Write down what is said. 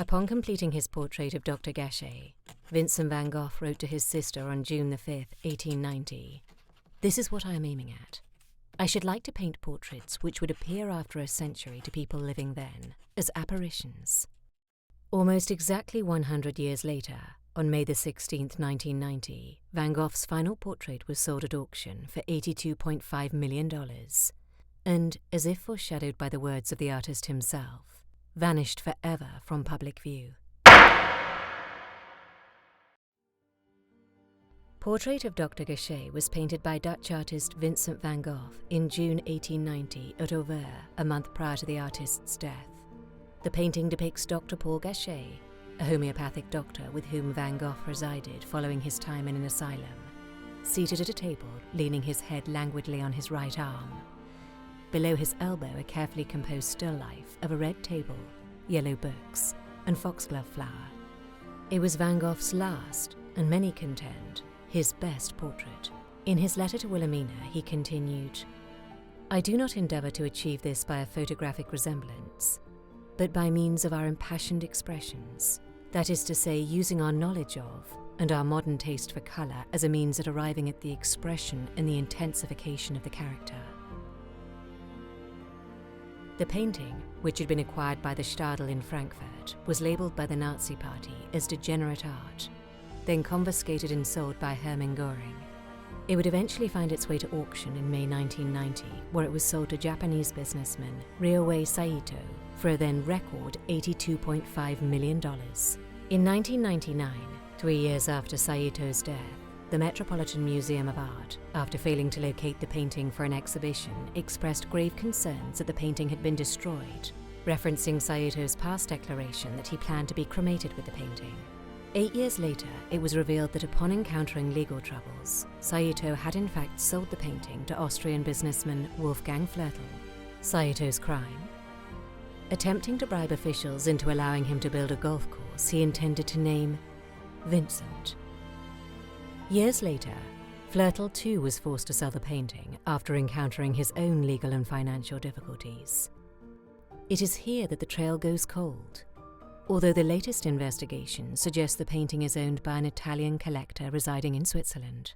Upon completing his portrait of Dr. Gachet, Vincent van Gogh wrote to his sister on June 5, 1890, "This is what I am aiming at. I should like to paint portraits which would appear after a century to people living then as apparitions." Almost exactly 100 years later, on May 16, 1990, Van Gogh's final portrait was sold at auction for $82.5 million, and, as if foreshadowed by the words of the artist himself, vanished forever from public view. Portrait of Dr. Gachet was painted by Dutch artist Vincent van Gogh in June 1890 at Auvers, a month prior to the artist's death. The painting depicts Dr. Paul Gachet, a homeopathic doctor with whom Van Gogh resided following his time in an asylum, seated at a table, leaning his head languidly on his right arm. Below his elbow, a carefully composed still life of a red table, yellow books, and foxglove flower. It was Van Gogh's last, and many contend, his best portrait. In his letter to Wilhelmina, he continued, "I do not endeavour to achieve this by a photographic resemblance, but by means of our impassioned expressions, that is to say, using our knowledge of and our modern taste for colour as a means at arriving at the expression and the intensification of the character." The painting, which had been acquired by the Stadel in Frankfurt, was labelled by the Nazi Party as degenerate art, then confiscated and sold by Hermann Göring. It would eventually find its way to auction in May 1990, where it was sold to Japanese businessman Ryōei Saito for a then record $82.5 million. In 1999, 3 years after Saito's death, the Metropolitan Museum of Art, after failing to locate the painting for an exhibition, expressed grave concerns that the painting had been destroyed, referencing Saito's past declaration that he planned to be cremated with the painting. 8 years later, it was revealed that upon encountering legal troubles, Saito had in fact sold the painting to Austrian businessman Wolfgang Flörtl. Saito's crime? Attempting to bribe officials into allowing him to build a golf course he intended to name Vincent. Years later, Flörtl too was forced to sell the painting after encountering his own legal and financial difficulties. It is here that the trail goes cold, although the latest investigation suggests the painting is owned by an Italian collector residing in Switzerland.